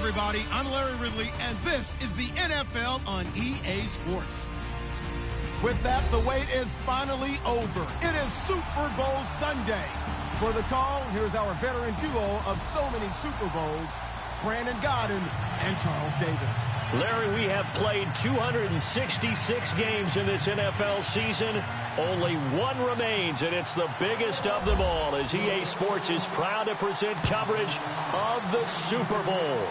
everybody. I'm Larry Ridley, and this is the NFL on EA Sports. With that, the wait is finally over. It is Super Bowl Sunday. For the call, here's our veteran duo of so many Super Bowls, Brandon Godden and Charles Davis. Larry, we have played 266 games in this NFL season. Only one remains, and it's the biggest of them all, as EA Sports is proud to present coverage of the Super Bowl.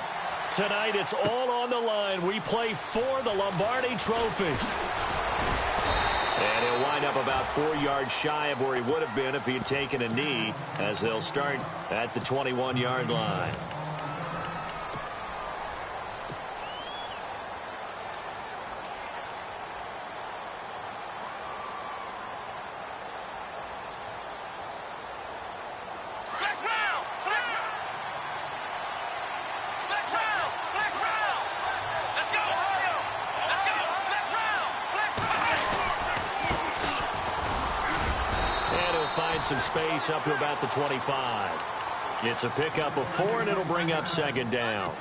Tonight, it's all on the line. We play for the Lombardi Trophy. And he'll wind up about 4 yards shy of where he would have been if he had taken a knee, as they'll start at the 21-yard line. Some space up to about the 25. It's a pickup of 4, and it'll bring up second down.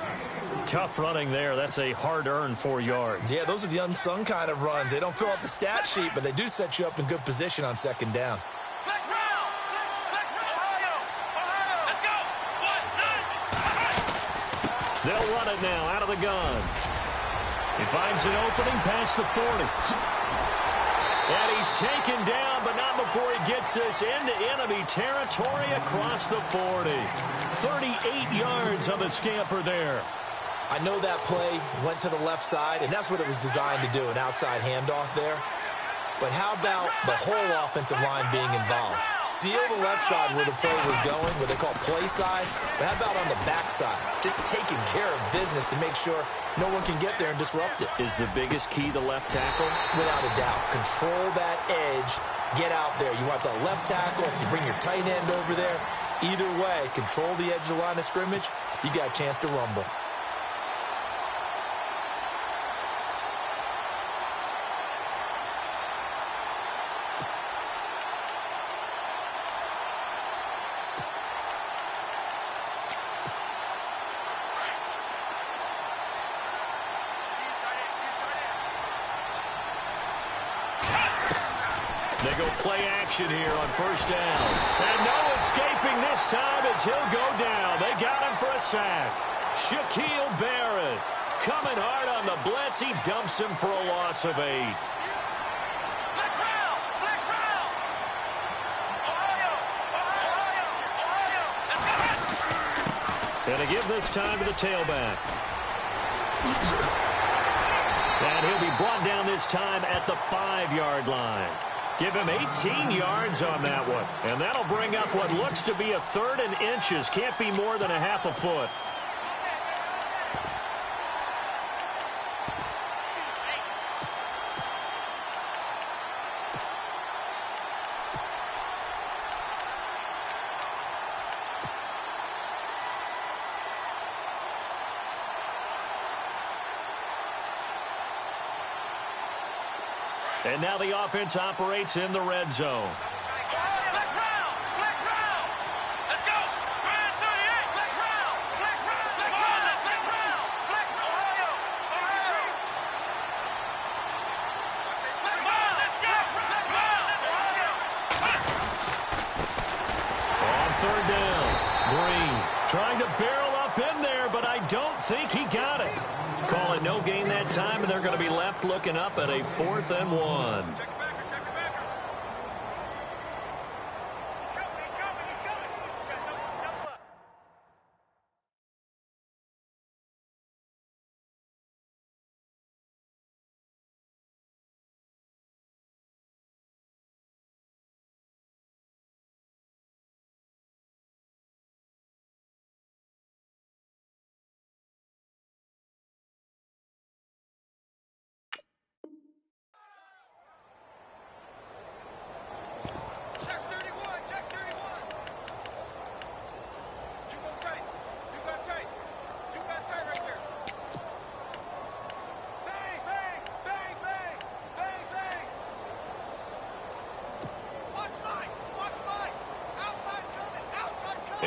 Tough running there. That's a hard-earned 4 yards. Yeah, those are the unsung kind of runs. They don't fill up the stat sheet, but they do set you up in good position on second down. They'll run it now out of the gun. He finds an opening past the 40. And he's taken down, but not before he gets this into enemy territory across the 40. 38 yards on the scamper there. I know that play went to the left side, and that's what it was designed to do, an outside handoff there. But how about the whole offensive line being involved? Seal the left side where the play was going, what they call play side. But how about on the back side? Just taking care of business to make sure no one can get there and disrupt it. Is the biggest key the left tackle? Without a doubt. Control that edge. Get out there. You want the left tackle. If you bring your tight end over there, either way, control the edge of the line of scrimmage, you got a chance to rumble. They go play action here on first down. And no escaping this time as he'll go down. They got him for a sack. Shaquille Barrett coming hard on the blitz. He dumps him for a loss of 8. And to give this time to the tailback. And he'll be brought down this time at the 5-yard line. Give him 18 yards on that one. And that'll bring up what looks to be a 3rd and inches. Can't be more than a half a foot. And now the offense operates in the red zone. On 3rd down, Green trying to barrel up in there, but I don't think he got it. Call it no gain that time, and they're going to be left looking up at a 4th and 1.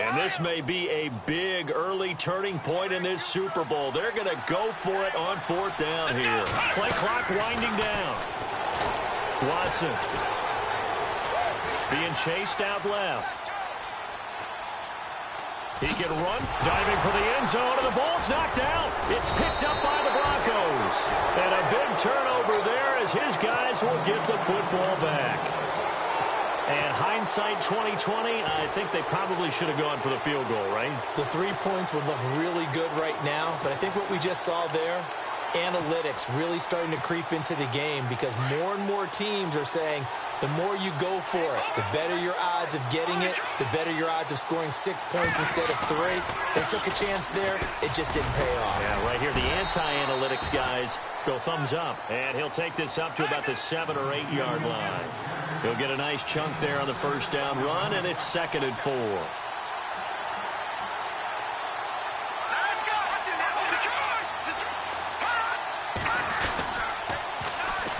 And this may be a big early turning point in this Super Bowl. They're going to go for it on 4th down here. Play clock winding down. Watson being chased out left. He can run, diving for the end zone, and the ball's knocked out. It's picked up by the Broncos. And a big turnover there as his guys will get the football back. And hindsight 2020, I think they probably should have gone for the field goal, right? The 3 points would look really good right now, but I think what we just saw there, analytics really starting to creep into the game because more and more teams are saying the more you go for it, the better your odds of getting it, the better your odds of scoring 6 points instead of 3. They took a chance there. It just didn't pay off. Yeah, right here, the anti-analytics guys go thumbs up. And he'll take this up to about the 7 or 8 yard line. He'll get a nice chunk there on the 1st down run, and it's 2nd and 4.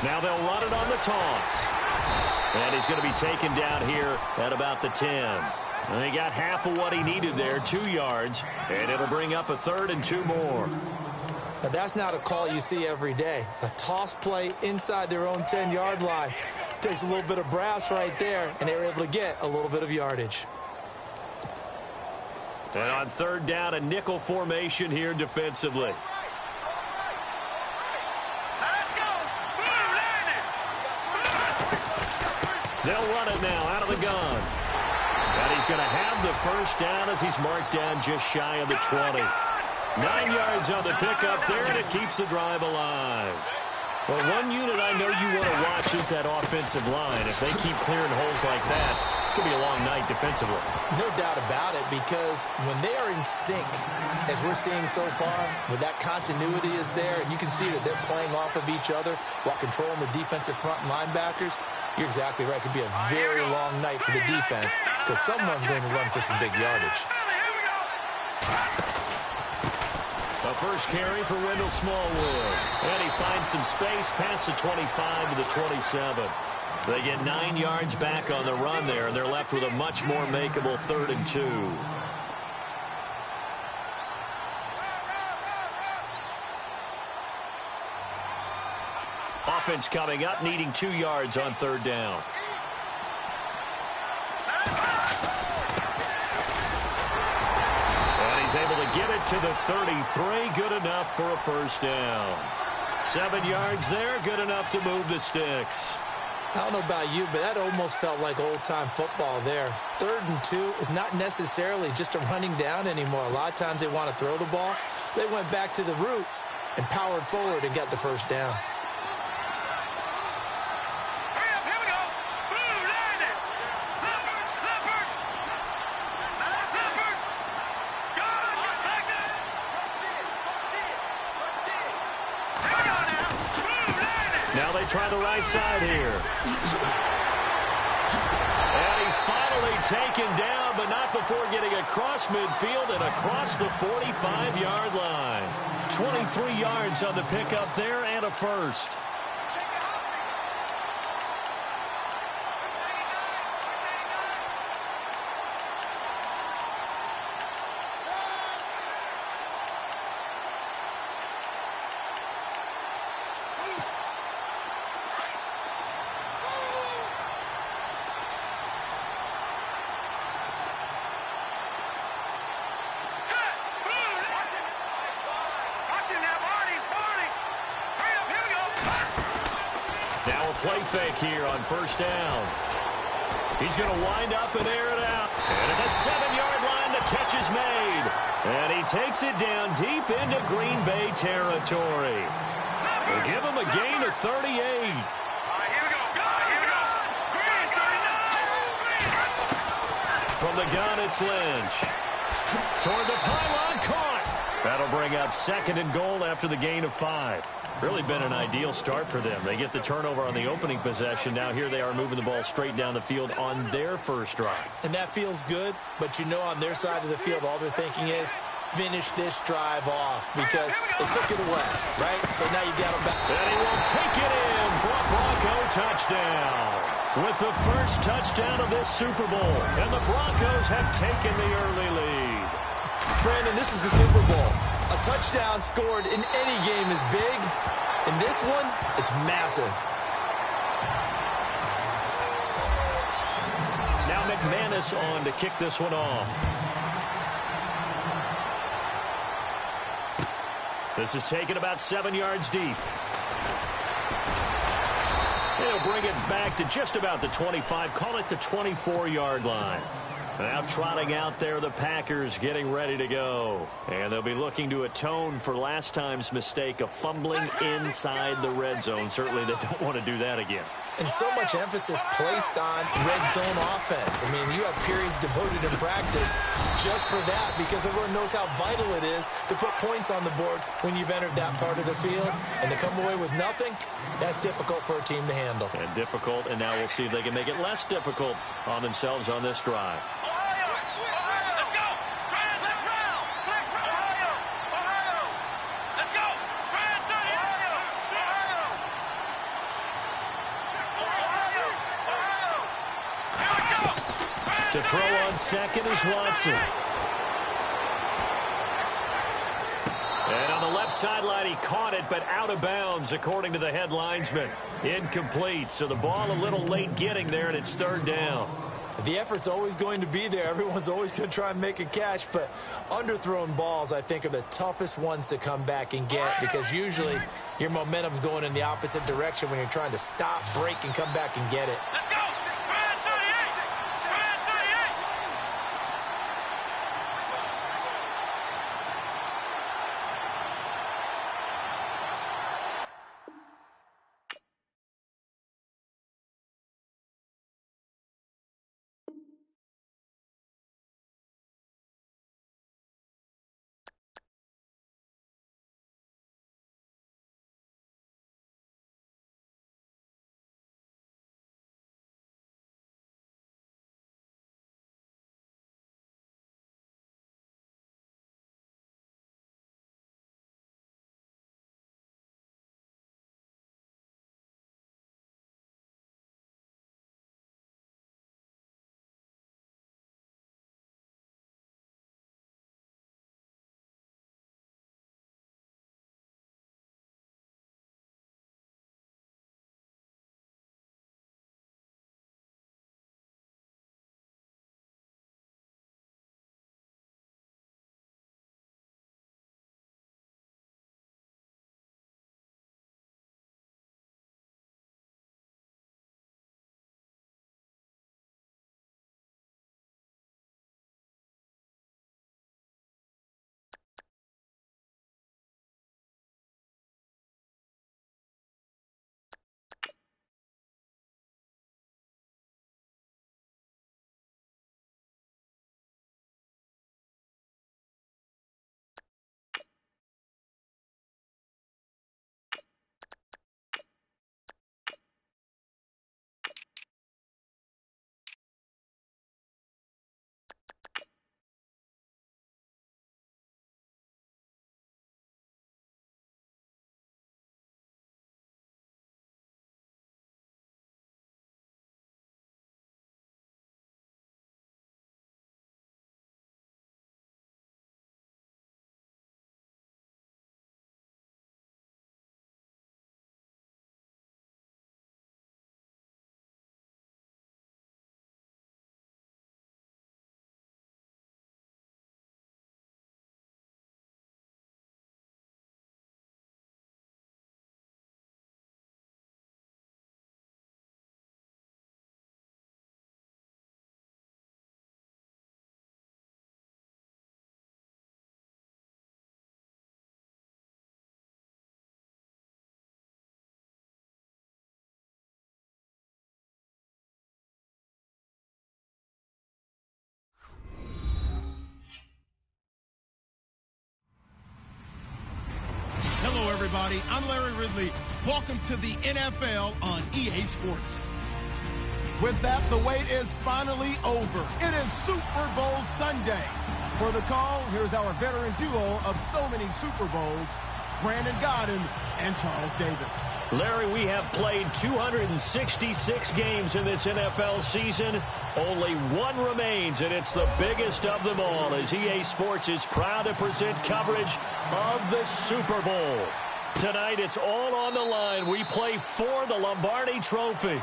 Now they'll run it on the toss. And he's going to be taken down here at about the 10. And he got half of what he needed there, 2 yards. And it'll bring up a 3rd and 2 more. Now that's not a call you see every day. A toss play inside their own 10-yard line. Takes a little bit of brass right there, and they were able to get a little bit of yardage. And on 3rd down, a nickel formation here defensively. They'll run it now out of the gun. And he's going to have the 1st down as he's marked down just shy of the 20. 9 yards on the pickup there, and it keeps the drive alive. Well, one unit I know you want to watch is that offensive line. If they keep clearing holes like that, it could be a long night defensively. No doubt about it, because when they are in sync, as we're seeing so far, when that continuity is there, and you can see that they're playing off of each other while controlling the defensive front linebackers, you're exactly right. It could be a very long night for the defense because someone's going to run for some big yardage. The first carry for Wendell Smallwood. And he finds some space past the 25 to the 27. They get 9 yards back on the run there, and they're left with a much more makeable 3rd and 2. Offense coming up, needing 2 yards on 3rd down. And he's able to get it to the 33. Good enough for a 1st down. 7 yards there, good enough to move the sticks. I don't know about you, but that almost felt like old-time football there. 3rd and 2 is not necessarily just a running down anymore. A lot of times they want to throw the ball. They went back to the roots and powered forward and got the 1st down. Now they try the right side here. And he's finally taken down, but not before getting across midfield and across the 45-yard line. 23 yards on the pickup there and a 1st. Play fake here on 1st down. He's going to wind up and air it out. And at the 7-yard line, the catch is made. And he takes it down deep into Green Bay territory. They'll give him a gain of 38. From the gun, it's Lynch. Toward the pylon, caught. That'll bring up 2nd and goal after the gain of 5. Really been an ideal start for them. They get the turnover on the opening possession. Now here they are moving the ball straight down the field on their 1st drive. And that feels good, but you know on their side of the field, all they're thinking is finish this drive off because they took it away, right? So now you got them back. And he will take it in for a Bronco touchdown. with the first touchdown of this Super Bowl. And the Broncos have taken the early lead. Brandon, this is the Super Bowl. A touchdown scored in any game is big. In this one, it's massive. Now McManus on to kick this one off. This is taken about 7 yards deep. He'll bring it back to just about the 25, call it the 24-yard line. Now trotting out there, the Packers getting ready to go. And they'll be looking to atone for last time's mistake of fumbling inside the red zone. Certainly they don't want to do that again. And so much emphasis placed on red zone offense. I mean, you have periods devoted in practice just for that because everyone knows how vital it is to put points on the board when you've entered that part of the field. And to come away with nothing, that's difficult for a team to handle. And difficult, and now we'll see if they can make it less difficult on themselves on this drive. To throw on second is Watson. And on the left sideline, he caught it, but out of bounds, according to the head linesman. Incomplete, so the ball a little late getting there, and it's third down. The effort's always going to be there. Everyone's always going to try and make a catch, but underthrown balls, I think, are the toughest ones to come back and get because usually your momentum's going in the opposite direction when you're trying to stop, break, and come back and get it. Let's go! everybody. I'm Larry Ridley. Welcome to the NFL on EA Sports. With that, the wait is finally over. It is Super Bowl Sunday. For the call, here's our veteran duo of so many Super Bowls, Brandon Godden and Charles Davis. Larry, we have played 266 games in this NFL season. Only one remains, and it's the biggest of them all, as EA Sports is proud to present coverage of the Super Bowl. Tonight, it's all on the line. We play for the Lombardi Trophy.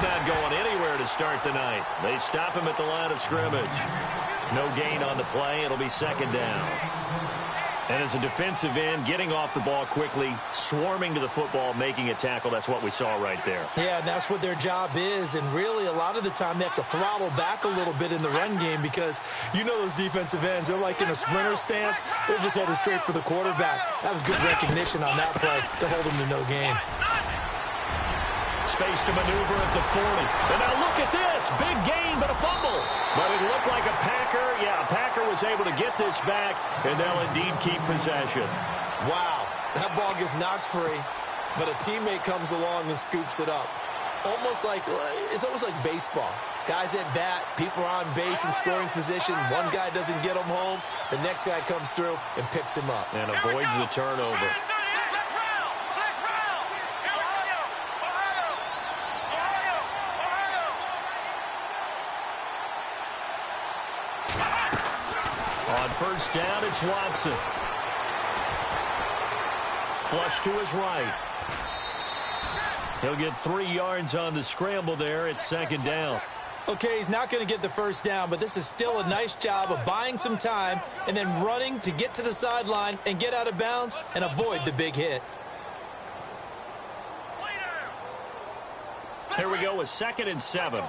Not going anywhere to start the night. They stop him at the line of scrimmage. No gain on the play. It'll be second down. And as a defensive end, getting off the ball quickly, swarming to the football, making a tackle, that's what we saw right there. Yeah, and that's what their job is. And really, a lot of the time, they have to throttle back a little bit in the run game because you know those defensive ends, they're like in a sprinter stance. They're just headed straight for the quarterback. That was good recognition on that play to hold them to no gain. Space to maneuver at the 40. And now look at this. Big gain, but a fumble. But it looked like a Packer. Yeah, a Packer was able to get this back, and they'll indeed keep possession. Wow. That ball gets knocked free, but a teammate comes along and scoops it up. It's almost like baseball. Guys at bat, people are on base in scoring position. One guy doesn't get him home. The next guy comes through and picks him up. And avoids the turnover. On first down, it's Watson. Flush to his right. He'll get 3 yards on the scramble there. It's second down. Okay, he's not going to get the first down, but this is still a nice job of buying some time and then running to get to the sideline and get out of bounds and avoid the big hit. Here we go with 2nd and 7.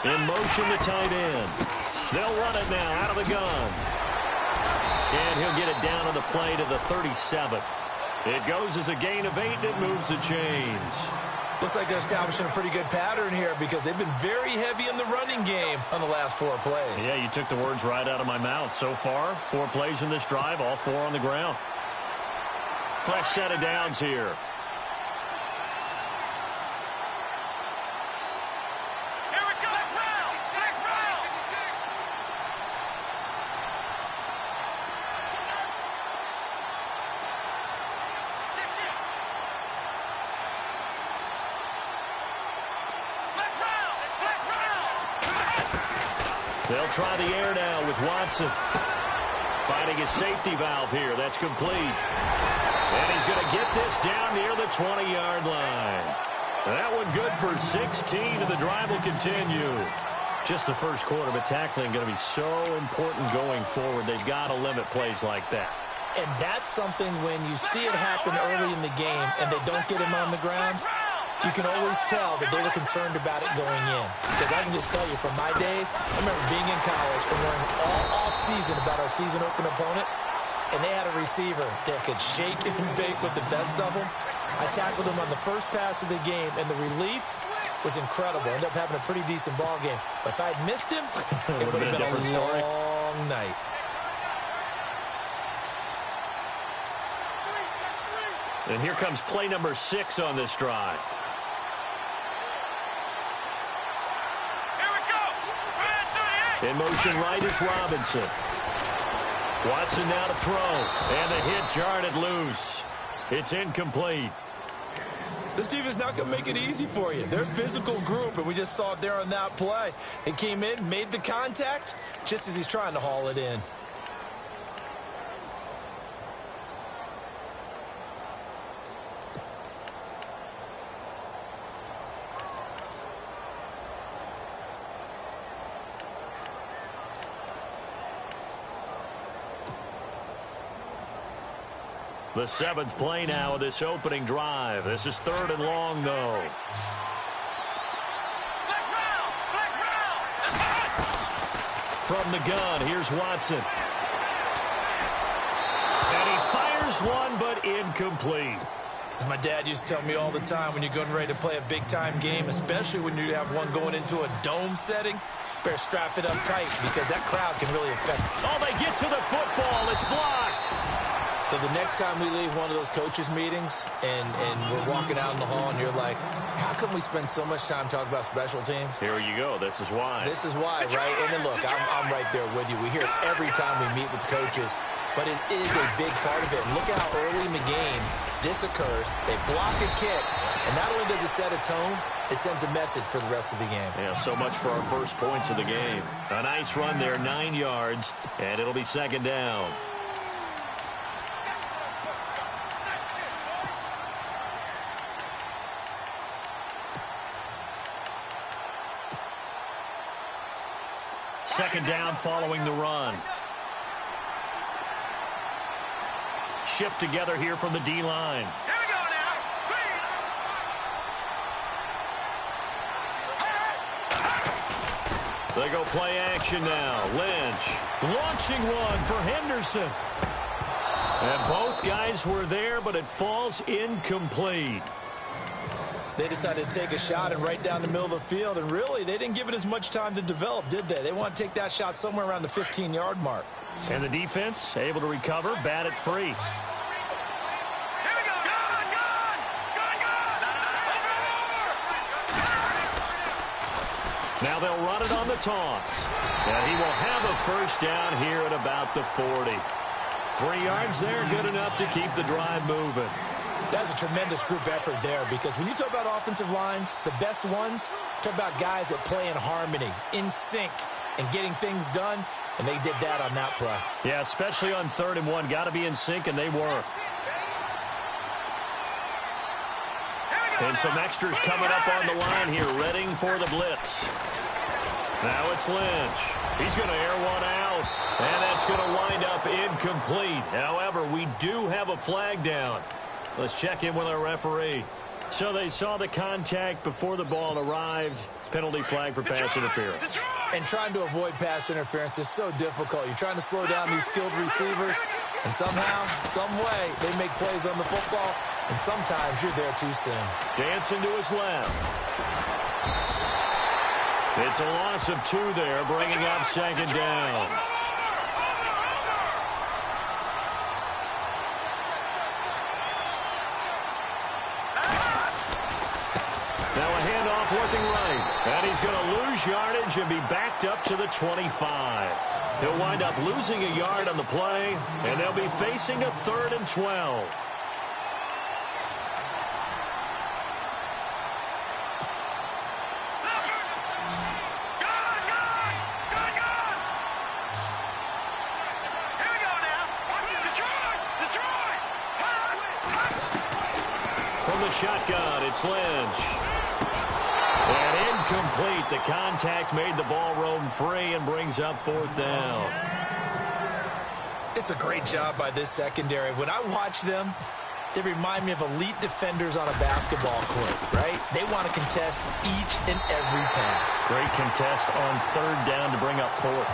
In motion, the tight end. They'll run it now out of the gun. And he'll get it down on the play to the 37. It goes as a gain of 8, and it moves the chains. Looks like they're establishing a pretty good pattern here because they've been very heavy in the running game on the last 4 plays. Yeah, you took the words right out of my mouth. So far, 4 plays in this drive, all 4 on the ground. Fresh set of downs here. They'll try the air now with Watson. Finding his safety valve here. That's complete. And he's going to get this down near the 20-yard line. That one good for 16, and the drive will continue. Just the first quarter, but tackling going to be so important going forward. They've got to limit plays like that. And that's something when you see it happen early in the game and they don't get him on the ground, you can always tell that they were concerned about it going in. Because I can just tell you from my days, I remember being in college and learning all off-season about our season-open opponent, and they had a receiver that could shake and bake with the best of them. I tackled him on the first pass of the game, and the relief was incredible. Ended up having a pretty decent ball game. But if I'd missed him, it would have been a long night. And here comes play number 6 on this drive. In motion right is Robinson. Watson now to throw. And the hit jarred it loose. It's incomplete. This team is not going to make it easy for you. They're a physical group, and we just saw it there on that play. It came in, made the contact, just as he's trying to haul it in. The 7th play now of this opening drive. This is 3rd and long, though. From the gun, here's Watson. And he fires one, but incomplete. As my dad used to tell me all the time, when you're getting ready to play a big-time game, especially when you have one going into a dome setting, better strap it up tight because that crowd can really affect it. Oh, they get to the football. It's blocked. So the next time we leave one of those coaches' meetings and we're walking out in the hall and you're like, how come we spend so much time talking about special teams? Here you go. This is why. This is why, right? And then look, I'm right there with you. We hear it every time we meet with coaches, but it is a big part of it. And look at how early in the game this occurs. They block a kick, and not only does it set a tone, it sends a message for the rest of the game. Yeah, so much for our first points of the game. A nice run there, 9 yards, and it'll be 2nd down. Second down following the run. Shift together here from the D-line. Here we go now. They go play action now. Lynch launching one for Henderson. And both guys were there, but it falls incomplete. They decided to take a shot and right down the middle of the field, and really, they didn't give it as much time to develop, did they? They want to take that shot somewhere around the 15-yard mark. And the defense able to recover, bat it free. Here we go. Gun. Now they'll run it on the toss. And he will have a first down here at about the 40. 3 yards there, good enough to keep the drive moving. That's a tremendous group effort there, because when you talk about offensive lines, the best ones, talk about guys that play in harmony, in sync, and getting things done, and they did that on that play. Yeah, especially on 3rd and 1. Got to be in sync, and they were. And some extras coming up on the line here, readying for the blitz. Now it's Lynch. He's going to air one out, and that's going to wind up incomplete. However, we do have a flag down. Let's check in with our referee. So they saw the contact before the ball arrived. Penalty flag for pass interference. And trying to avoid pass interference is so difficult. You're trying to slow down these skilled receivers, and somehow, some way, they make plays on the football, and sometimes you're there too soon. Dancing to his left. It's a loss of 2 there, bringing up 2nd down. Now a handoff looking right. And he's going to lose yardage and be backed up to the 25. He'll wind up losing a yard on the play, and they'll be facing a 3rd and 12. Shotgun, it's Lynch. And incomplete. The contact made the ball roam free and brings up 4th down. It's a great job by this secondary. When I watch them, they remind me of elite defenders on a basketball court, right? They want to contest each and every pass. Great contest on 3rd down to bring up 4th.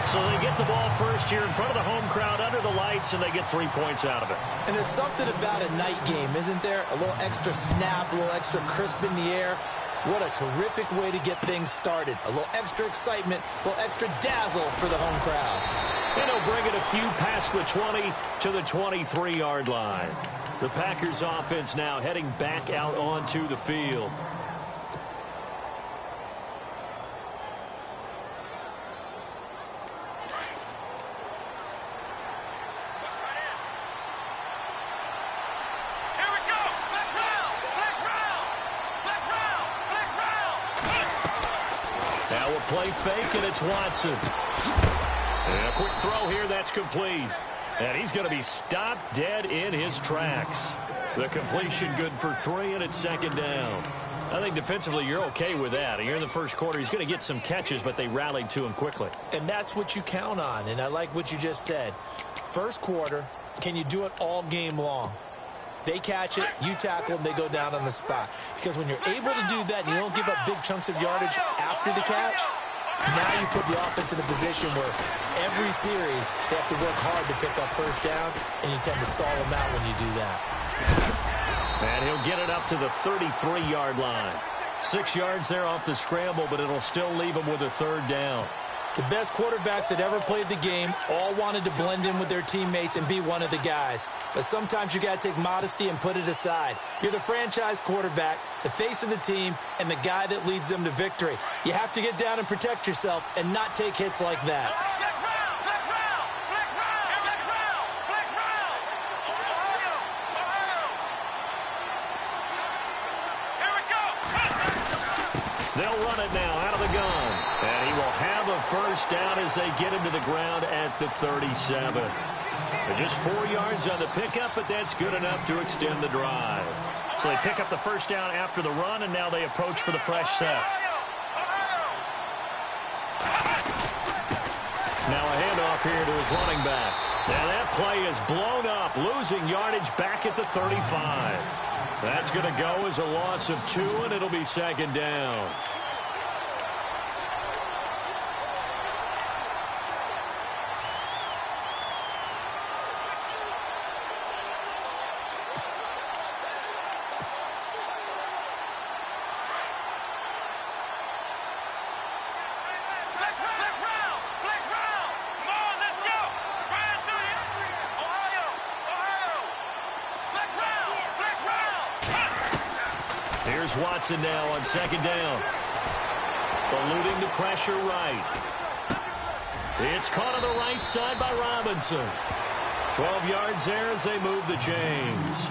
So they get the ball first here in front of the home crowd under the lights, and they get 3 points out of it. And there's something about a night game, isn't there? A little extra snap, a little extra crisp in the air. What a terrific way to get things started. A little extra excitement, a little extra dazzle for the home crowd. And he'll bring it a few past the 20 to the 23-yard line. The Packers offense now heading back out onto the field. Play fake, and it's Watson. And a quick throw here, that's complete. And he's going to be stopped dead in his tracks. The completion good for 3, and it's 2nd down. I think defensively you're okay with that. You're in the first quarter. He's going to get some catches, but they rallied to him quickly. And that's what you count on, and I like what you just said. First quarter, can you do it all game long? They catch it, you tackle, and they go down on the spot. Because when you're able to do that and you don't give up big chunks of yardage after the catch, now you put the offense in a position where every series they have to work hard to pick up first downs, and you tend to stall them out when you do that. And he'll get it up to the 33-yard line. 6 yards there off the scramble, but it'll still leave him with a third down. The best quarterbacks that ever played the game all wanted to blend in with their teammates and be one of the guys. But sometimes you got to take modesty and put it aside. You're the franchise quarterback, the face of the team, and the guy that leads them to victory. You have to get down and protect yourself and not take hits like that. They'll run it now out of the gun. And he will have a first down as they get him to the ground at the 37. They're just 4 yards on the pickup, but that's good enough to extend the drive. So they pick up the first down after the run, and now they approach for the fresh set. Now a handoff here to his running back. Now that play is blown up, losing yardage back at the 35. That's going to go as a loss of 2, and it'll be second down. Here's Watson now on second down. Eluding the pressure right. It's caught on the right side by Robinson. 12 yards there as they move the chains.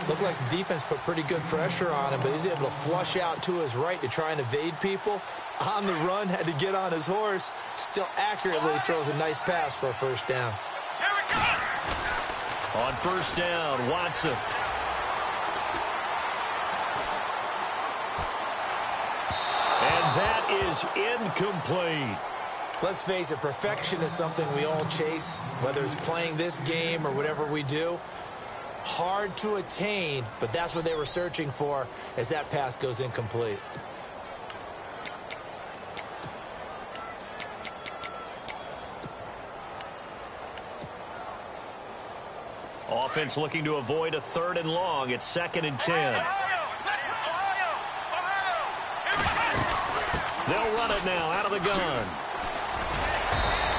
Looked like the defense put pretty good pressure on him, but he's able to flush out to his right to try and evade people. On the run, had to get on his horse. Still accurately throws a nice pass for a first down. On first down, Watson. And that is incomplete. Let's face it, perfection is something we all chase, whether it's playing this game or whatever we do. Hard to attain, but that's what they were searching for as that pass goes incomplete. Offense looking to avoid a 3rd and long. It's 2nd and 10. They'll run it now out of the gun.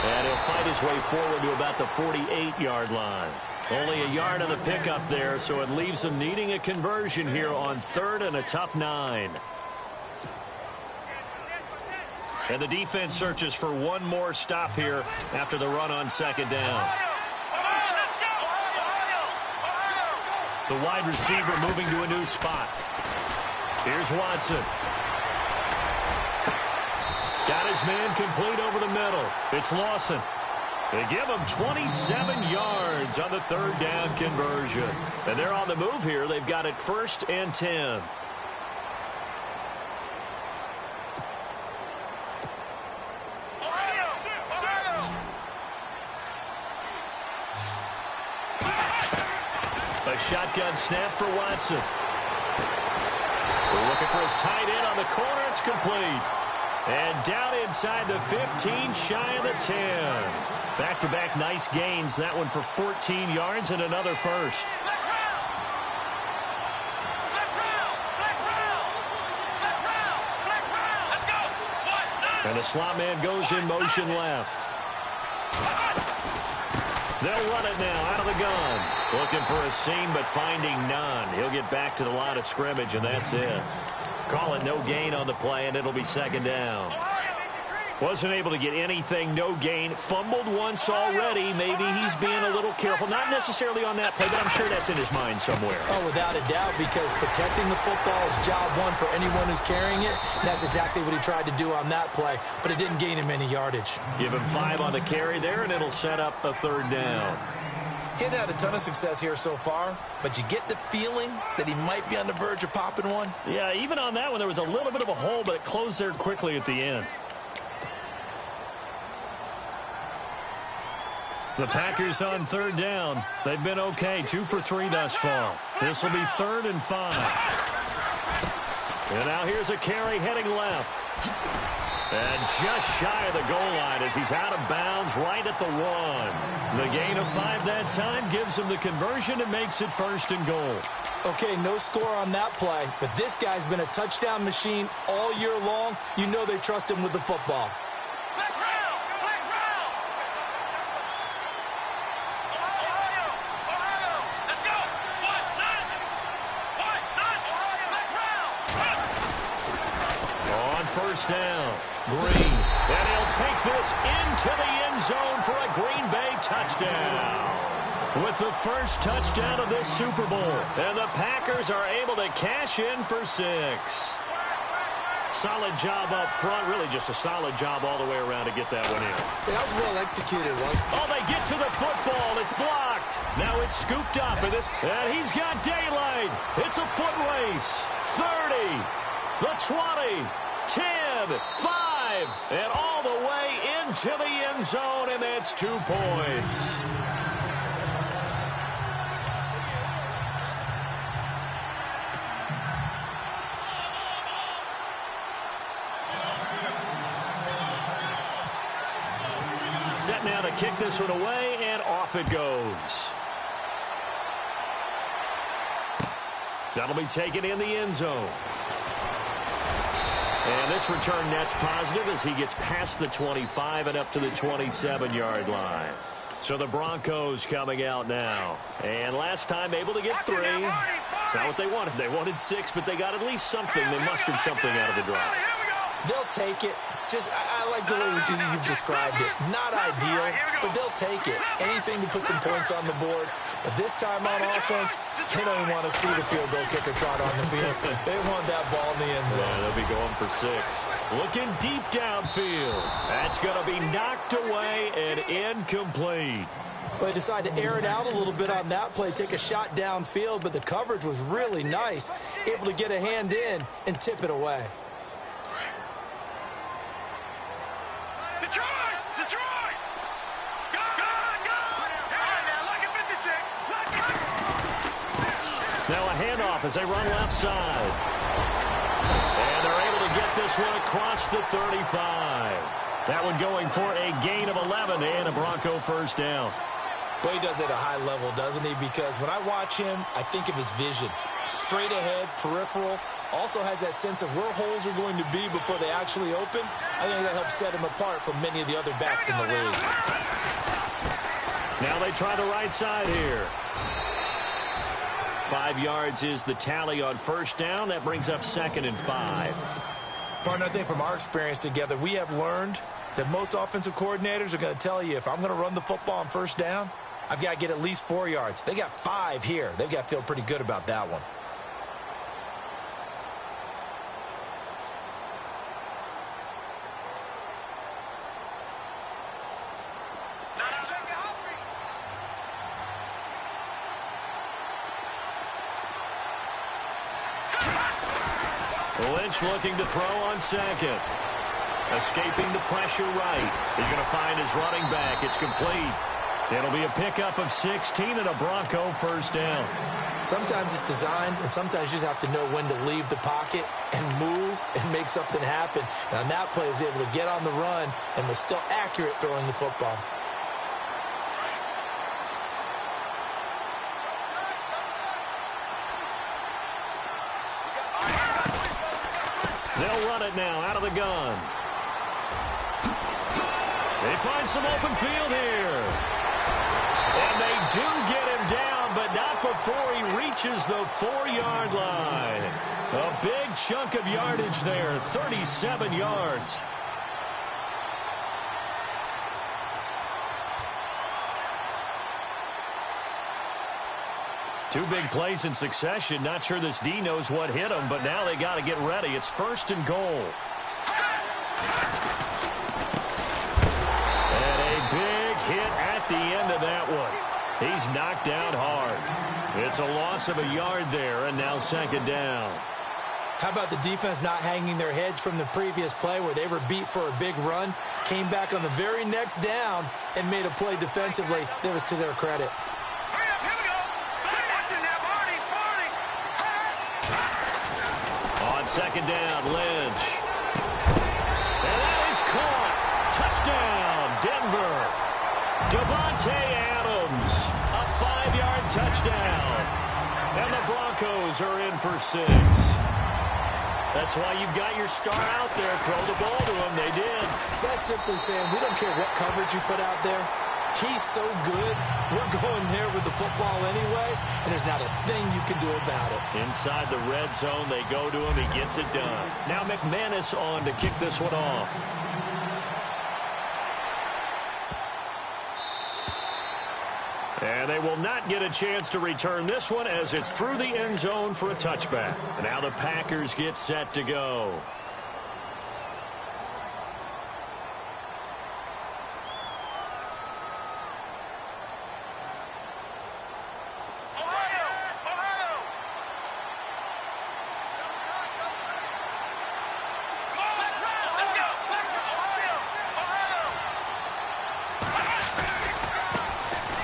And he'll fight his way forward to about the 48-yard line. Only a yard on the pickup there, so it leaves them needing a conversion here on 3rd and a tough 9. And the defense searches for one more stop here after the run on 2nd down. The wide receiver moving to a new spot. Here's Watson. Got his man complete over the middle. It's Lawson. They give him 27 yards on the 3rd down conversion. And they're on the move here. They've got it 1st and 10. A shotgun snap for Watson. We're looking for his tight end on the corner. It's complete. And down inside the 15, shy of the 10. Back-to-back nice gains. That one for 14 yards and another first. And the slot man goes in motion left. They'll run it now out of the gun. Looking for a seam, but finding none. He'll get back to the line of scrimmage, and that's it. Call it no gain on the play, and it'll be 2nd down. Wasn't able to get anything, no gain. Fumbled once already. Maybe he's being a little careful. Not necessarily on that play, but I'm sure that's in his mind somewhere. Oh, without a doubt, because protecting the football is job one for anyone who's carrying it. And that's exactly what he tried to do on that play, but it didn't gain him any yardage. Give him 5 on the carry there, and it'll set up a 3rd down. He hadn't had a ton of success here so far, but you get the feeling that he might be on the verge of popping one. Yeah, even on that one, there was a little bit of a hole, but it closed there quickly at the end. The Packers on third down. They've been okay, 2 for 3 thus far. This will be 3rd and 5. And now here's a carry heading left. And just shy of the goal line as he's out of bounds right at the 1. The gain of 5 that time gives him the conversion and makes it 1st and goal. Okay, no score on that play, but this guy's been a touchdown machine all year long. You know they trust him with the football. On first down, Green. And he'll take this into the end zone for a Green Bay touchdown. With the first touchdown of this Super Bowl. And the Packers are able to cash in for 6. Solid job up front. Really just a solid job all the way around to get that one in. That was well executed, wasn't it? Oh, they get to the football. It's blocked. Now it's scooped up. And he's got daylight. It's a foot race. 30. The 20. 10. 5. And all the way into the end zone. And that's 2 points. Set now to kick this one away, and off it goes. That'll be taken in the end zone. And this return net's positive as he gets past the 25 and up to the 27-yard line. So the Broncos coming out now. And last time able to get 3. It's not what they wanted. They wanted 6, but they got at least something. They mustered something out of the drive. They'll take it. Just, I like the way you've described it. Not ideal, but they'll take it. Anything to put some points on the board. But this time on offense, they don't even want to see the field goal kicker trot on the field. They want that ball in the end zone. Yeah, they'll be going for 6. Looking deep downfield. That's going to be knocked away and incomplete. Well, they decided to air it out a little bit on that play, take a shot downfield, but the coverage was really nice. Able to get a hand in and tip it away. Detroit! Go! Hey, man, look at 56. Now a handoff as they run left side. And they're able to get this one across the 35. That one going for a gain of 11 and a Bronco first down. Well, he does it at a high level, doesn't he? Because when I watch him, I think of his vision. Straight ahead, peripheral. Also has that sense of where holes are going to be before they actually open. I think that helps set him apart from many of the other backs in the league. Now they try the right side here. 5 yards is the tally on first down. That brings up 2nd and 5. Partner, I think from our experience together, we have learned that most offensive coordinators are going to tell you, if I'm going to run the football on first down, I've got to get at least 4 yards. They got 5 here. They've got to feel pretty good about that one. Lynch looking to throw on second. Escaping the pressure right. He's going to find his running back. It's complete. It'll be a pickup of 16 and a Bronco first down. Sometimes it's designed, and sometimes you just have to know when to leave the pocket and move and make something happen. And on that play, he was able to get on the run and was still accurate throwing the football. They'll run it now out of the gun. They find some open field here. And they do get him down, but not before he reaches the 4-yard line. A big chunk of yardage there, 37 yards. Two big plays in succession. Not sure this D knows what hit him, but now they got to get ready. It's 1st and goal. And a big hit at the end of that one. He's knocked down hard. It's a loss of a yard there, and now 2nd down. How about the defense not hanging their heads from the previous play where they were beat for a big run, came back on the very next down and made a play defensively that was to their credit. Hurry up, here we go. Watching that, Barney. On second down, Lynch. And that is caught. Touchdown, Denver. Devontae Adams, a 5-yard touchdown. And the Broncos are in for 6. That's why you've got your star out there. Throw the ball to him. They did. That's simply saying we don't care what coverage you put out there. He's so good. We're going there with the football anyway, and there's not a thing you can do about it. Inside the red zone, they go to him. He gets it done. Now McManus on to kick this one off. And they will not get a chance to return this one as it's through the end zone for a touchback. And now the Packers get set to go.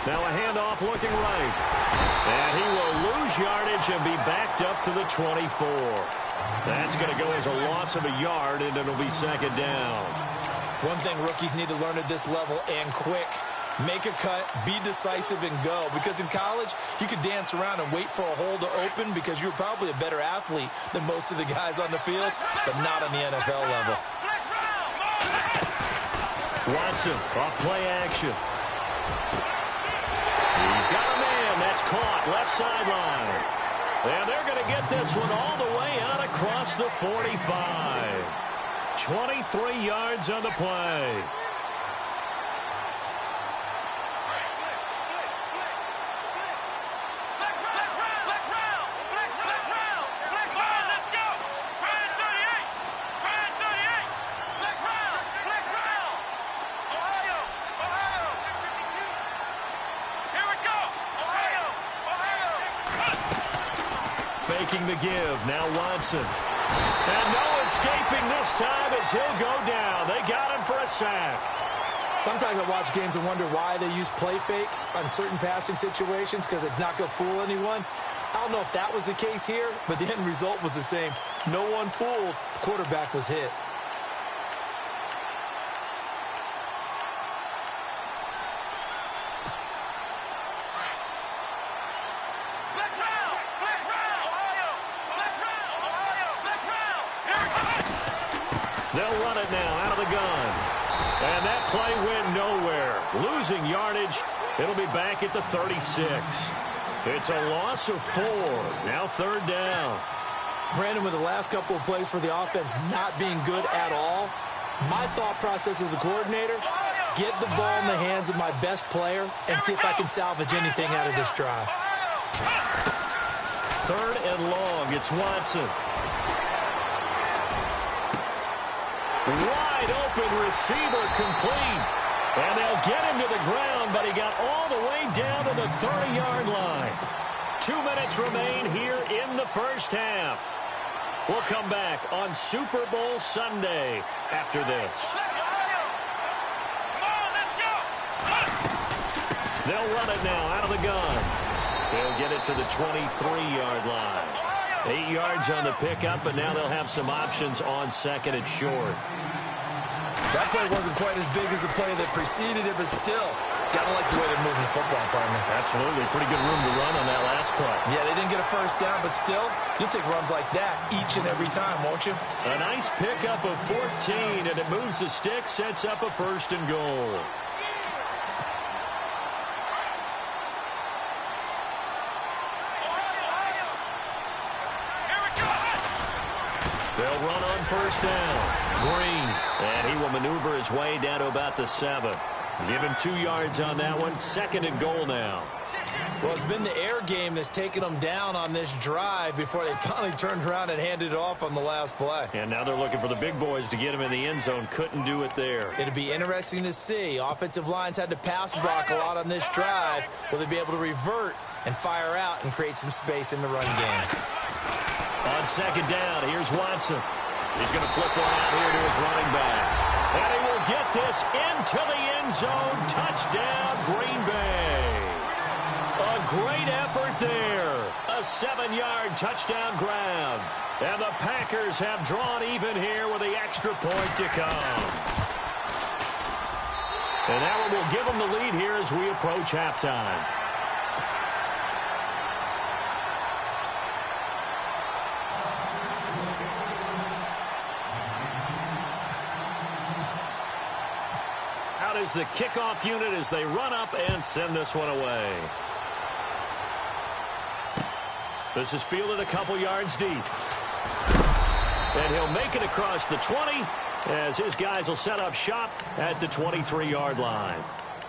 Now a handoff looking right. And he will lose yardage and be backed up to the 24. That's going to go as a loss of a yard, and it'll be second down. One thing rookies need to learn at this level, and quick. Make a cut, be decisive, and go. Because in college, you could dance around and wait for a hole to open because you're probably a better athlete than most of the guys on the field, but not on the NFL level. Watson, off play action. He's got a man. That's caught. Left sideline. And they're going to get this one all the way out across the 45. 23 yards on the play. Faking the give. Now Watson. And no escaping this time as he'll go down. They got him for a sack. Sometimes I watch games and wonder why they use play fakes on certain passing situations because it's not going to fool anyone. I don't know if that was the case here, but the end result was the same. No one fooled. The quarterback was hit. They'll run it now out of the gun. And that play went nowhere. Losing yardage. It'll be back at the 36. It's a loss of 4. Now third down. Brandon, with the last couple of plays for the offense not being good at all, my thought process as a coordinator, get the ball in the hands of my best player and see if I can salvage anything out of this drive. Third and long. It's Watson. Wide open receiver complete. And they'll get him to the ground, but he got all the way down to the 30-yard line. 2 minutes remain here in the first half. We'll come back on Super Bowl Sunday after this. They'll run it now out of the gun. They'll get it to the 23-yard line. 8 yards on the pickup, but now they'll have some options on second and short. That play wasn't quite as big as the play that preceded it, but still, gotta like the way they're moving the football, partner. Absolutely. Pretty good room to run on that last play. Yeah, they didn't get a first down, but still, you'll take runs like that each and every time, won't you? A nice pickup of 14, and it moves the stick, sets up a first and goal. They'll run on first down. Green. And he will maneuver his way down to about the 7. Give him 2 yards on that one. Second and goal now. Well, it's been the air game that's taken them down on this drive before they finally turned around and handed it off on the last play. And now they're looking for the big boys to get him in the end zone. Couldn't do it there. It'll be interesting to see. Offensive lines had to pass block a lot on this drive. Will they be able to revert and fire out and create some space in the run game? On On second down, here's Watson. He's going to flip one out here to his running back. And he will get this into the end zone. Touchdown, Green Bay. A great effort there. A 7-yard touchdown grab. And the Packers have drawn even here with the extra point to come. And that one will give them the lead here as we approach halftime. Out is the kickoff unit as they run up and send this one away. This is fielded a couple yards deep. And he'll make it across the 20 as his guys will set up shop at the 23-yard line.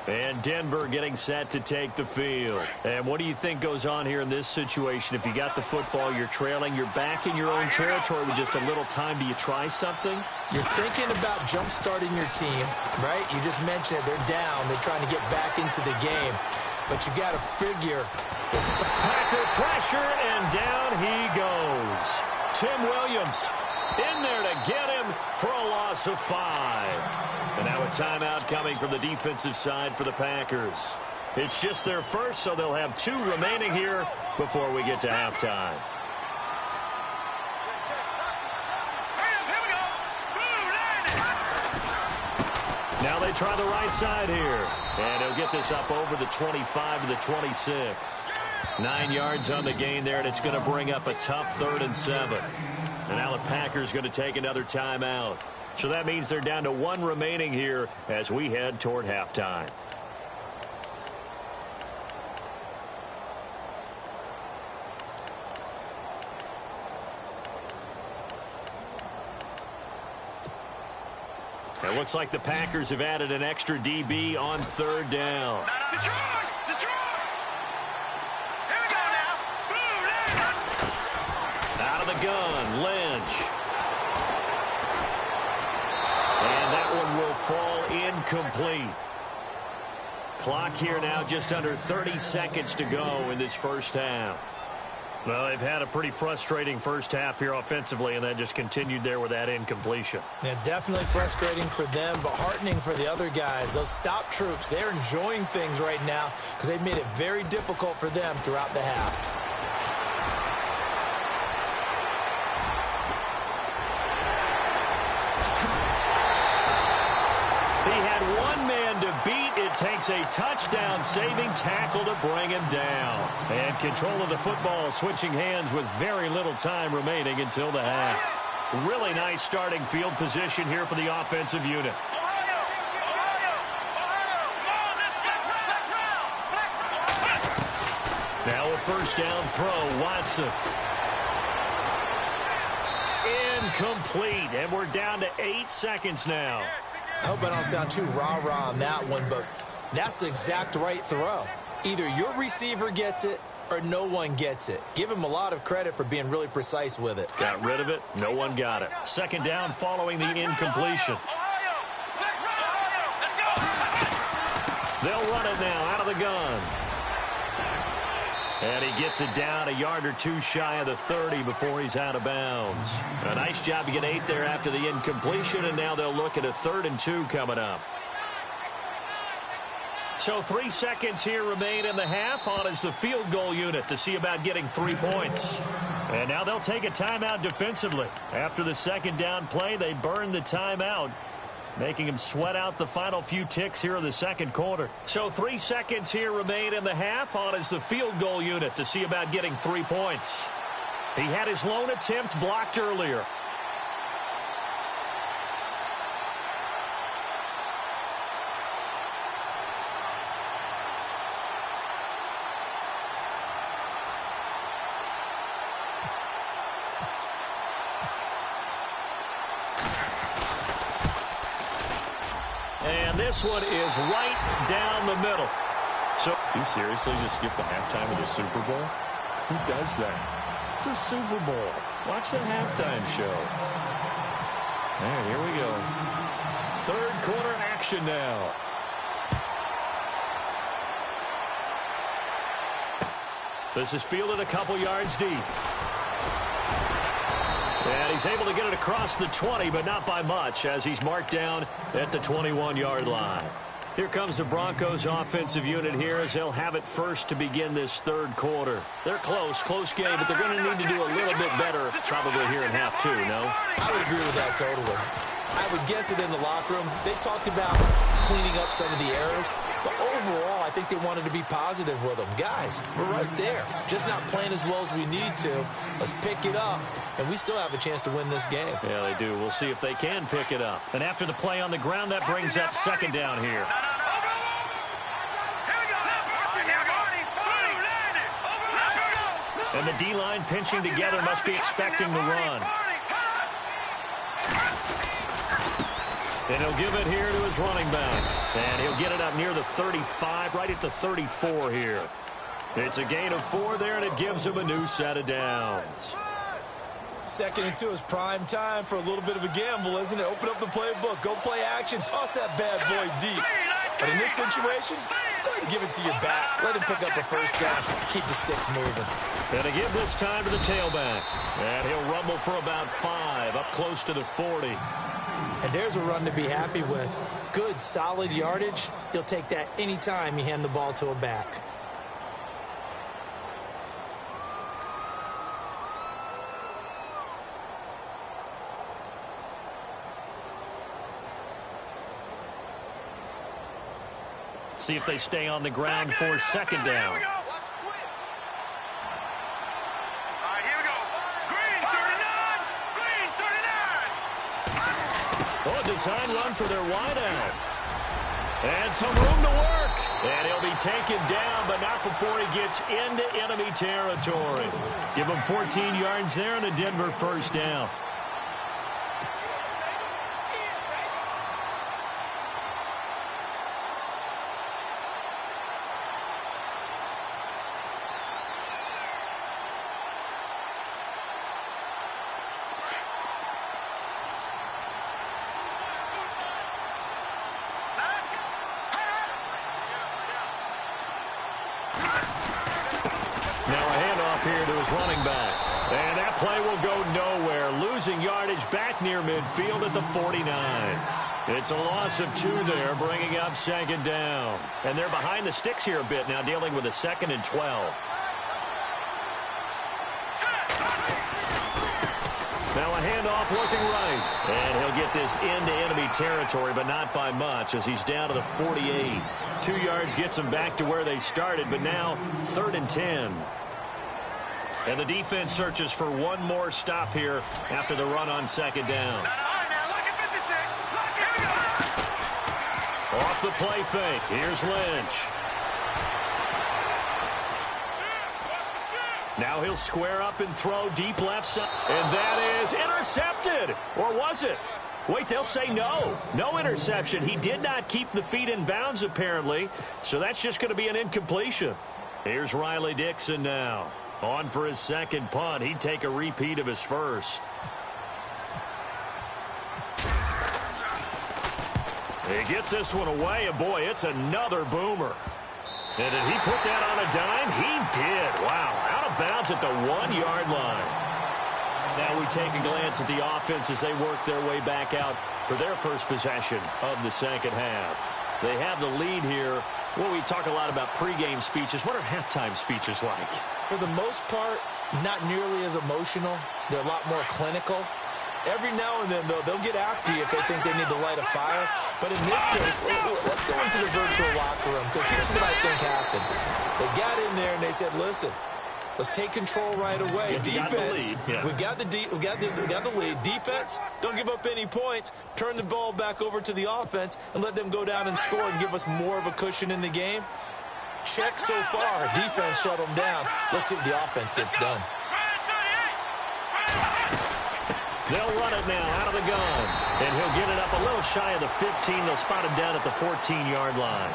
And Denver getting set to take the field. And what do you think goes on here in this situation? If you got the football, you're trailing, you're back in your own territory with just a little time. Do you try something? You're thinking about jump-starting your team, right? You just mentioned it. They're down. They're trying to get back into the game. But you got to figure. Packer pressure, and down he goes. Tim Williams in there to get him for a loss of 5. And now a timeout coming from the defensive side for the Packers. It's just their first, so they'll have 2 remaining here before we get to halftime. Now they try the right side here. And he'll get this up over the 25 to the 26. 9 yards on the gain there, and it's going to bring up a tough 3rd and 7. And now the Packers going to take another timeout. So that means they're down to 1 remaining here as we head toward halftime. It looks like the Packers have added an extra DB on 3rd down. Out of the gun, Lynch. And that one will fall incomplete. Clock here now just under 30 seconds to go in this first half. Well, they've had a pretty frustrating first half here offensively, and that just continued there with that incompletion. Yeah, definitely frustrating for them, but heartening for the other guys. Those stop troops, they're enjoying things right now because they've made it very difficult for them throughout the half. He had one man to beat. It takes a touchdown-saving tackle to bring him down. And control of the football switching hands with very little time remaining until the half. Really nice starting field position here for the offensive unit. Now a first down throw, Watson. Incomplete, and we're down to 8 seconds now. I hope I don't sound too rah-rah on that one, but that's the exact right throw. Either your receiver gets it or no one gets it. Give him a lot of credit for being really precise with it. Got rid of it. No one got it. Second down following the incompletion. They'll run it now out of the gun. And he gets it down a yard or 2 shy of the 30 before he's out of bounds. A nice job to get 8 there after the incompletion, and now they'll look at a 3rd and 2 coming up. So 3 seconds here remain in the half. On is the field goal unit to see about getting 3 points. And now they'll take a timeout defensively. After the second down play, they burn the timeout, making him sweat out the final few ticks here in the second quarter. So 3 seconds here remain in the half. On is the field goal unit to see about getting 3 points. He had his lone attempt blocked earlier. And this one is right down the middle. So, you seriously just skip the halftime of the Super Bowl? Who does that? It's a Super Bowl. Watch the halftime show. All right, here we go. Third quarter action now. This is fielded a couple yards deep. And he's able to get it across the 20, but not by much, as he's marked down at the 21-yard line. Here comes the Broncos offensive unit here as they'll have it first to begin this third quarter. They're close game, but they're going to need to do a little bit better probably here in half two, no? I would agree with that totally. I would guess it in the locker room. They talked about cleaning up some of the errors, but overall, I think they wanted to be positive with them. Guys, we're right there. Just not playing as well as we need to. Let's pick it up, and we still have a chance to win this game. Yeah, they do. We'll see if they can pick it up. And after the play on the ground, that brings up second down here. And the D-line pinching together must be expecting the run. And he'll give it here to his running back. And he'll get it up near the 35, right at the 34 here. It's a gain of 4 there, and it gives him a new set of downs. 2nd and 2 is prime time for a little bit of a gamble, isn't it? Open up the playbook, go play action, toss that bad boy deep. But in this situation, go ahead and give it to your back. Let him pick up a first down. Keep the sticks moving. And to give this time to the tailback. And he'll rumble for about 5, up close to the 40. And there's a run to be happy with. Good, solid yardage. He'll take that anytime you hand the ball to a back. See if they stay on the ground for second down. Oh, a design run for their wideout. And some room to work. And he'll be taken down, but not before he gets into enemy territory. Give him 14 yards there and a Denver first down. Running back. And that play will go nowhere. Losing yardage back near midfield at the 49. It's a loss of 2 there, bringing up second down. And they're behind the sticks here a bit now, dealing with a 2nd and 12. Now a handoff looking right. And he'll get this into enemy territory, but not by much as he's down to the 48. 2 yards gets him back to where they started, but now 3rd and 10. And the defense searches for one more stop here after the run on second down. Off the play fake. Here's Lynch. Now he'll square up and throw deep left side. And that is intercepted. Or was it? Wait, they'll say no. No interception. He did not keep the feet in bounds, apparently. So that's just going to be an incompletion. Here's Riley Dixon now. On for his second punt. He'd take a repeat of his first. He gets this one away, and boy, it's another boomer. And did he put that on a dime? He did. Wow, out of bounds at the 1-yard line. Now we take a glance at the offense as they work their way back out for their first possession of the second half. They have the lead here. Well, we talk a lot about pregame speeches. What are halftime speeches like? For the most part, not nearly as emotional. They're a lot more clinical. Every now and then, though, they'll get after you if they think they need to light a fire. But in this case, let's go into the virtual locker room, because here's what I think happened. They got in there and they said, listen, let's take control right away. Defense, we've got the lead. Defense, don't give up any points. Turn the ball back over to the offense and let them go down and score and give us more of a cushion in the game. Check so far. Defense shut them down. Let's see what the offense gets done. They'll run it now out of the gun. And he'll get it up a little shy of the 15. They'll spot him down at the 14-yard line.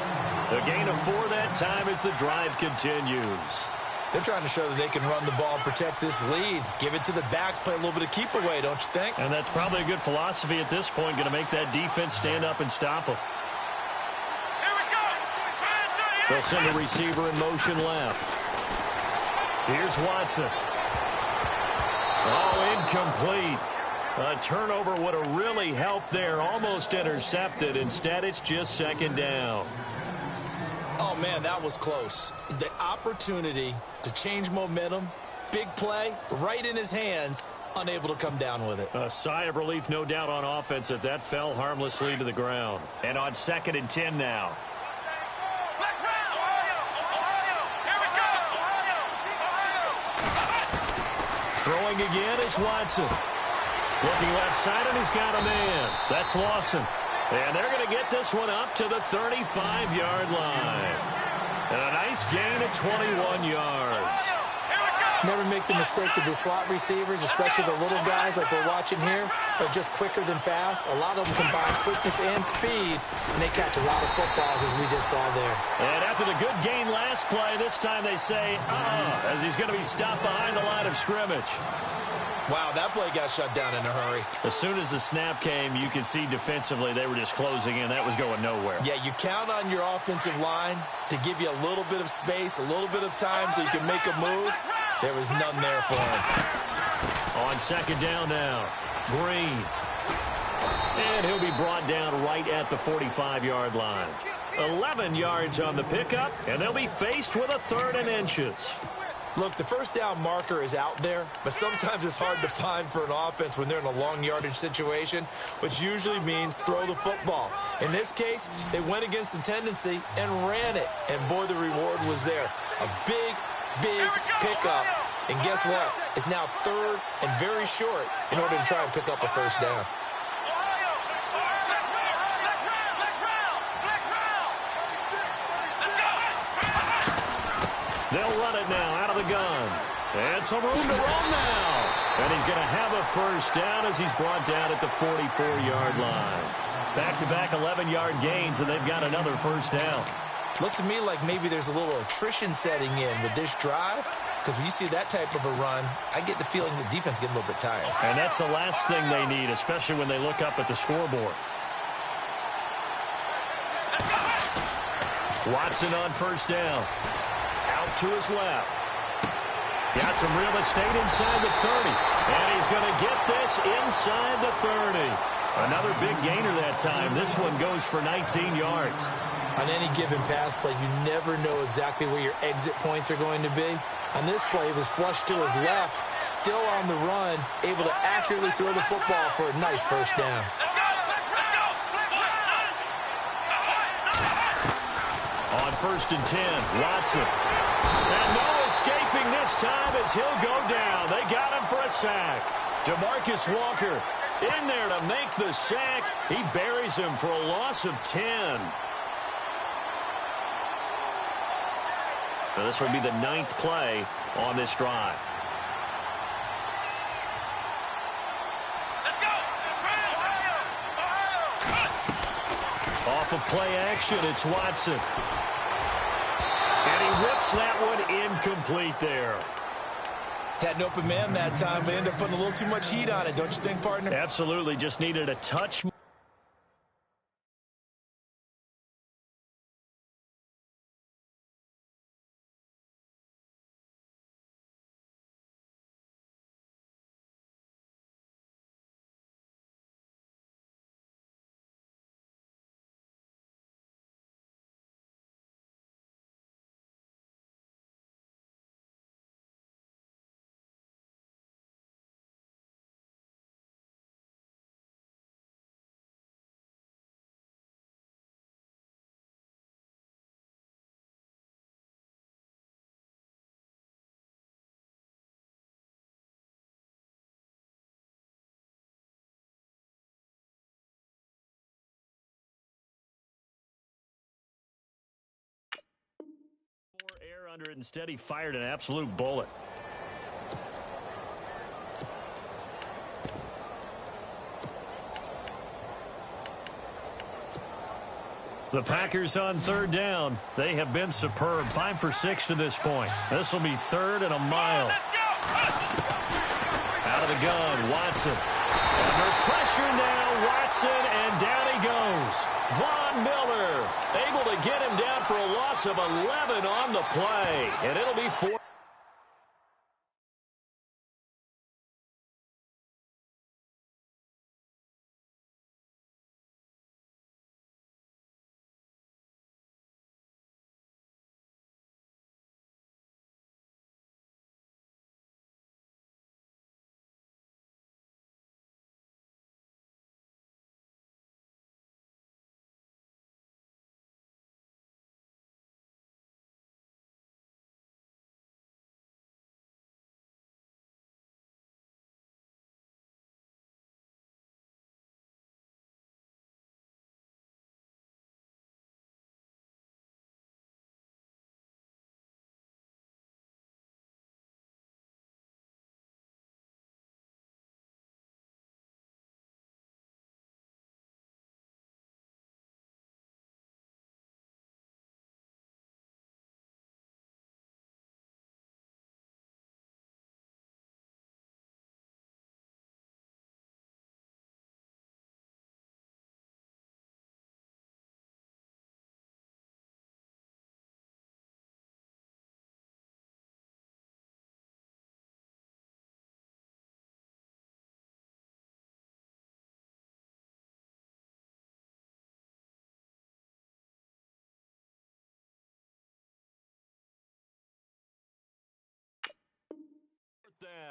A gain of 4 that time as the drive continues. They're trying to show that they can run the ball and protect this lead. Give it to the backs, play a little bit of keep away, don't you think? And that's probably a good philosophy at this point, going to make that defense stand up and stop them. They'll send the receiver in motion left. Here's Watson. Oh, incomplete. A turnover would have really helped there. Almost intercepted. Instead, it's just second down. Oh, man, that was close. The opportunity to change momentum, big play, right in his hands, unable to come down with it. A sigh of relief, no doubt, on offense that fell harmlessly to the ground. And on 2nd and 10 now. Throwing again is Watson. Looking left side, and he's got a man. That's Lawson. And they're going to get this one up to the 35-yard line. And a nice gain of 21 yards. Never make the mistake that the slot receivers, especially the little guys like we're watching here, are just quicker than fast. A lot of them combine quickness and speed, and they catch a lot of footballs, as we just saw there. And after the good gain last play, this time they say, as he's going to be stopped behind the line of scrimmage. Wow, that play got shut down in a hurry. As soon as the snap came, you could see defensively they were just closing in. That was going nowhere. Yeah, you count on your offensive line to give you a little bit of space, a little bit of time so you can make a move. There was none there for him. On 2nd down now, Green. And he'll be brought down right at the 45-yard line. 11 yards on the pickup, and they'll be faced with a 3rd and inches. Look, the first down marker is out there, but sometimes it's hard to find for an offense when they're in a long yardage situation, which usually means throw the football. In this case, they went against the tendency and ran it, and boy, the reward was there. A big pickup, and guess what? It's now 3rd and very short in order to try and pick up a first down. They'll run it now out of the gun. And some room to run now. And he's going to have a first down as he's brought down at the 44-yard line. Back-to-back 11-yard gains, and they've got another first down. Looks to me like maybe there's a little attrition setting in with this drive, because when you see that type of a run, I get the feeling the defense getting a little bit tired. And that's the last thing they need, especially when they look up at the scoreboard. Watson on first down. Out to his left. Got some real estate inside the 30. And he's going to get this inside the 30. Another big gainer that time. This one goes for 19 yards. On any given pass play, you never know exactly where your exit points are going to be. On this play, it was flushed to his left, still on the run, able to accurately throw the football for a nice first down. On 1st and 10, Watson. And no escaping this time as he'll go down. They got him for a sack. DeMarcus Walker in there to make the sack. He buries him for a loss of 10. Now this would be the 9th play on this drive. Off of play action, it's Watson. And he whips that one incomplete there. Had an open man that time, but ended up putting a little too much heat on it, don't you think, partner? Absolutely, just needed a touch more. Air under it. Instead, he fired an absolute bullet. The Packers on 3rd down. They have been superb. 5 for 6 to this point. This will be 3rd and a mile. Out of the gun, Watson. Under pressure now, Watson, and down he goes. Von Miller able to get him down for a loss of 11 on the play. And it'll be 4.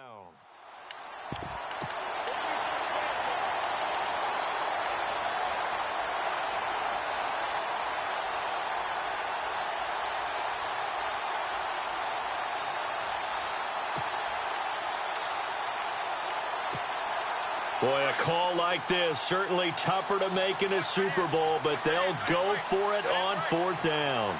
down. Boy, a call like this, certainly tougher to make in a Super Bowl, but they'll go for it on 4th down.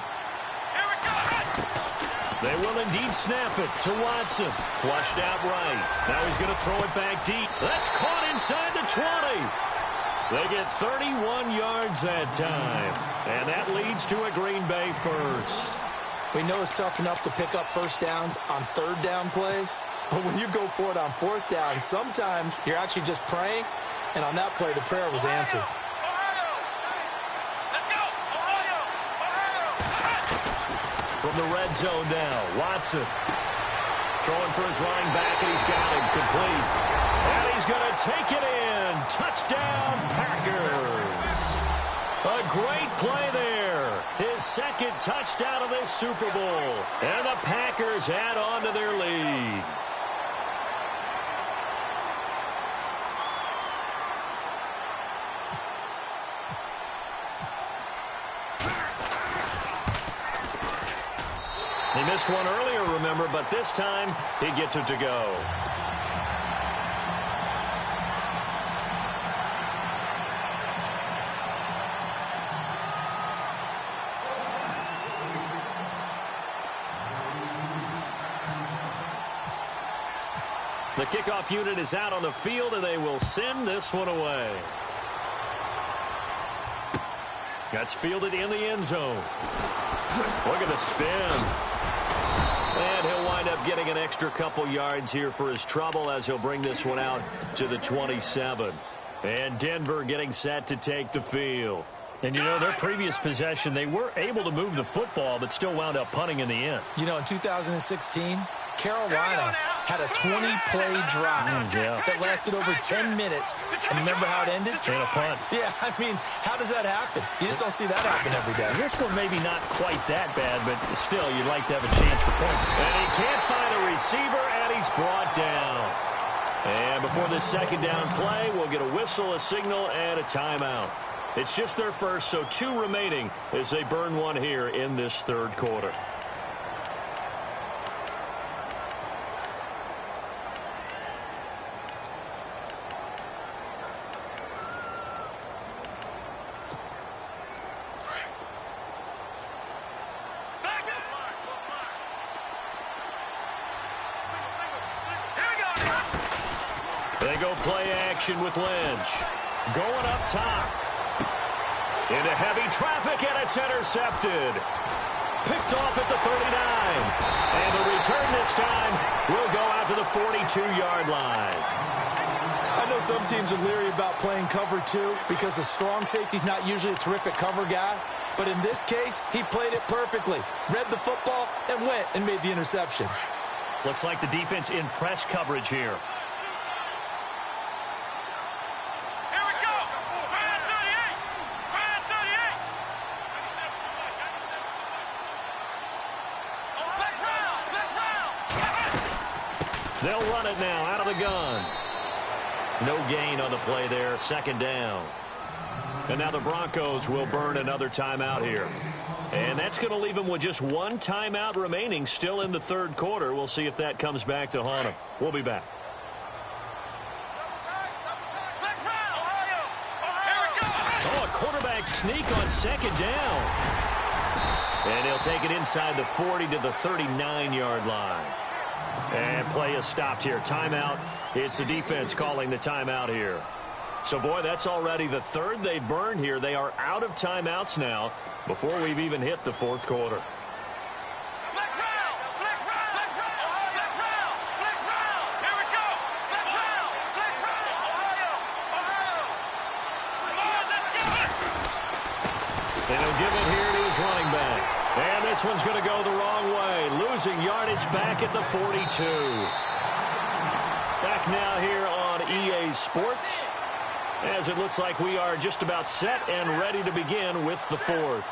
They will indeed snap it to Watson. Flushed out right. Now he's going to throw it back deep. That's caught inside the 20. They get 31 yards that time. And that leads to a Green Bay first. We know it's tough enough to pick up first downs on 3rd down plays. But when you go for it on 4th down, sometimes you're actually just praying, and on that play, the prayer was answered. From the red zone now, Watson throwing for his running back, and he's got him complete. And he's going to take it in. Touchdown, Packers. A great play there. His 2nd touchdown of this Super Bowl. And the Packers add on to their lead. He missed one earlier, remember, but this time he gets it to go. The kickoff unit is out on the field, and they will send this one away. That's fielded in the end zone. Look at the spin. And he'll wind up getting an extra couple yards here for his trouble as he'll bring this one out to the 27. And Denver getting set to take the field. And, you know, their previous possession, they were able to move the football but still wound up punting in the end. You know, in 2016, Carolina had a 20-play drive that lasted over 10 minutes. And remember how it ended? And a punt. Yeah, I mean, how does that happen? You just don't see that happen every day. This one maybe not quite that bad, but still, you'd like to have a chance for points. And he can't find a receiver, and he's brought down. And before this 2nd down play, we'll get a whistle, a signal, and a timeout. It's just their first, so 2 remaining as they burn one here in this 3rd quarter. They go play action with Lynch. Going up top. Into heavy traffic, and it's intercepted. Picked off at the 39. And the return this time will go out to the 42-yard line. I know some teams are leery about playing cover 2 because a strong safety's not usually a terrific cover guy. But in this case, he played it perfectly. Read the football and went and made the interception. Looks like the defense in press coverage here. They'll run it now out of the gun. No gain on the play there, 2nd down. And now the Broncos will burn another timeout here. And that's going to leave them with just 1 timeout remaining still in the 3rd quarter. We'll see if that comes back to haunt them. We'll be back. Oh, a quarterback sneak on 2nd down. And he'll take it inside the 40 to the 39-yard line. And play is stopped here. Timeout. It's the defense calling the timeout here. So, boy, that's already the 3rd they burned here. They are out of timeouts now before we've even hit the 4th quarter. And he'll give it here to his running back. And this one's going to go the wrong way. Losing yardage back at the 42. Back now here on EA Sports, as it looks like we are just about set and ready to begin with the 4th.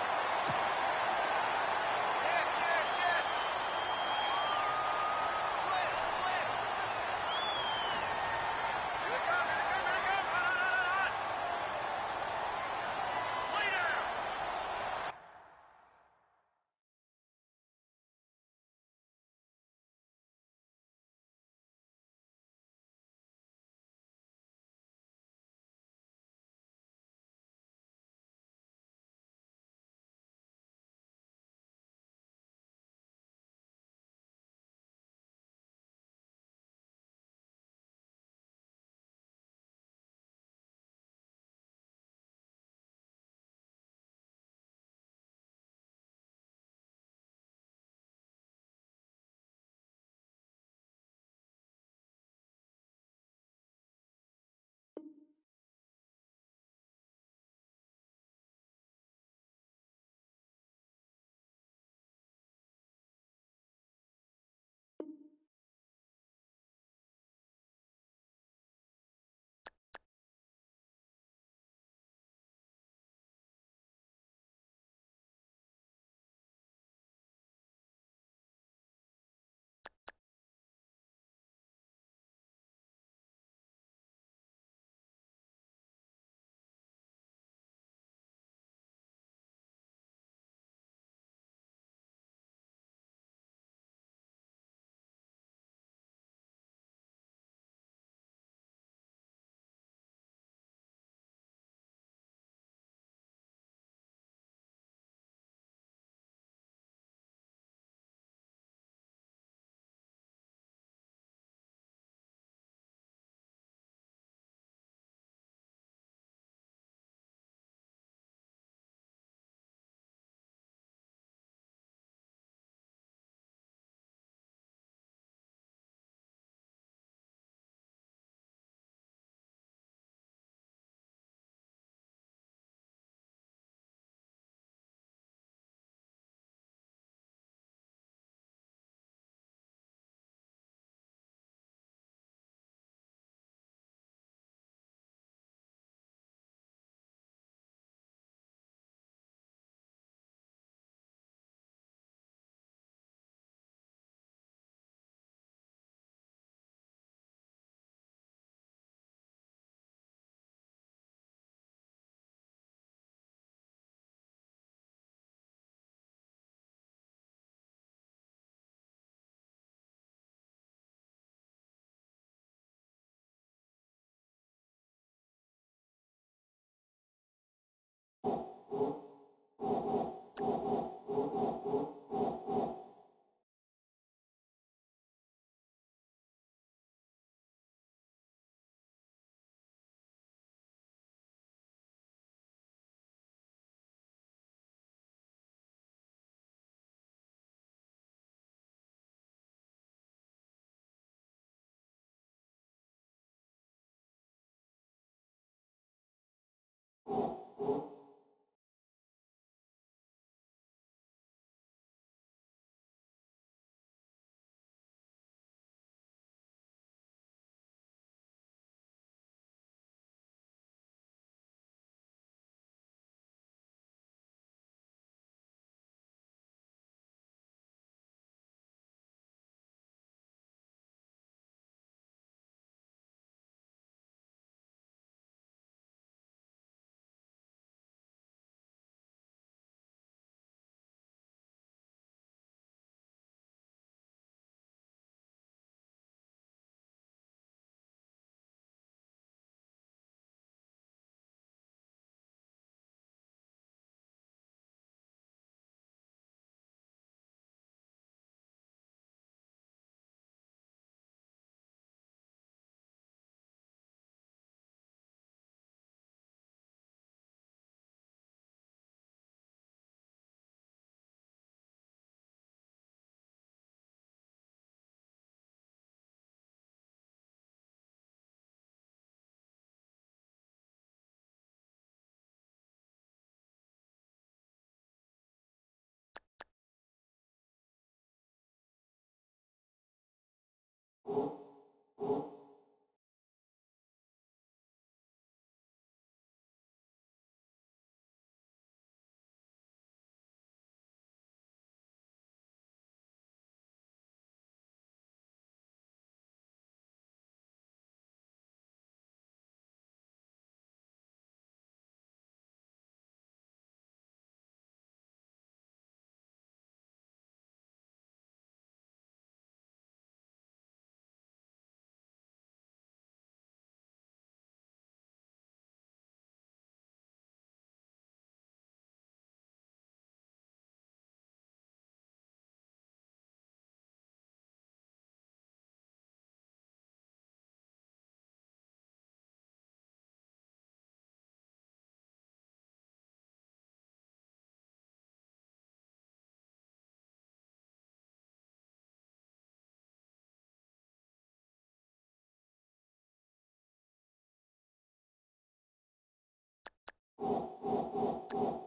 Bye.